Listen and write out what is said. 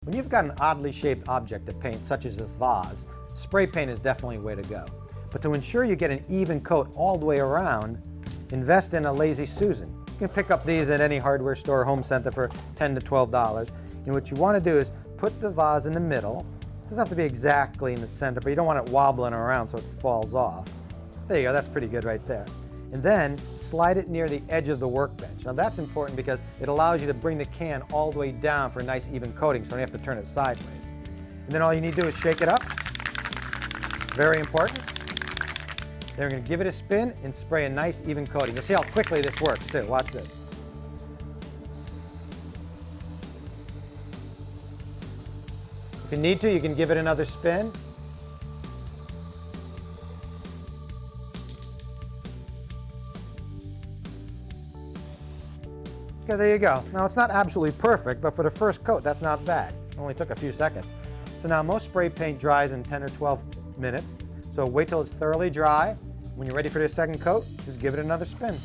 When you've got an oddly shaped object to paint, such as this vase, spray paint is definitely a way to go. But to ensure you get an even coat all the way around, invest in a Lazy Susan. You can pick up these at any hardware store or home center for $10 to $12. And what you want to do is put the vase in the middle. It doesn't have to be exactly in the center, but you don't want it wobbling around so it falls off. There you go, that's pretty good right there. And then slide it near the edge of the workbench. Now that's important because it allows you to bring the can all the way down for a nice even coating, so you don't have to turn it sideways. And then all you need to do is shake it up. Very important. Then we're going to give it a spin and spray a nice even coating. You'll see how quickly this works too. Watch this. If you need to, you can give it another spin. Okay, there you go. Now it's not absolutely perfect, but for the first coat, that's not bad. It only took a few seconds. So now most spray paint dries in 10 or 12 minutes. So wait till it's thoroughly dry. When you're ready for the second coat, just give it another spin.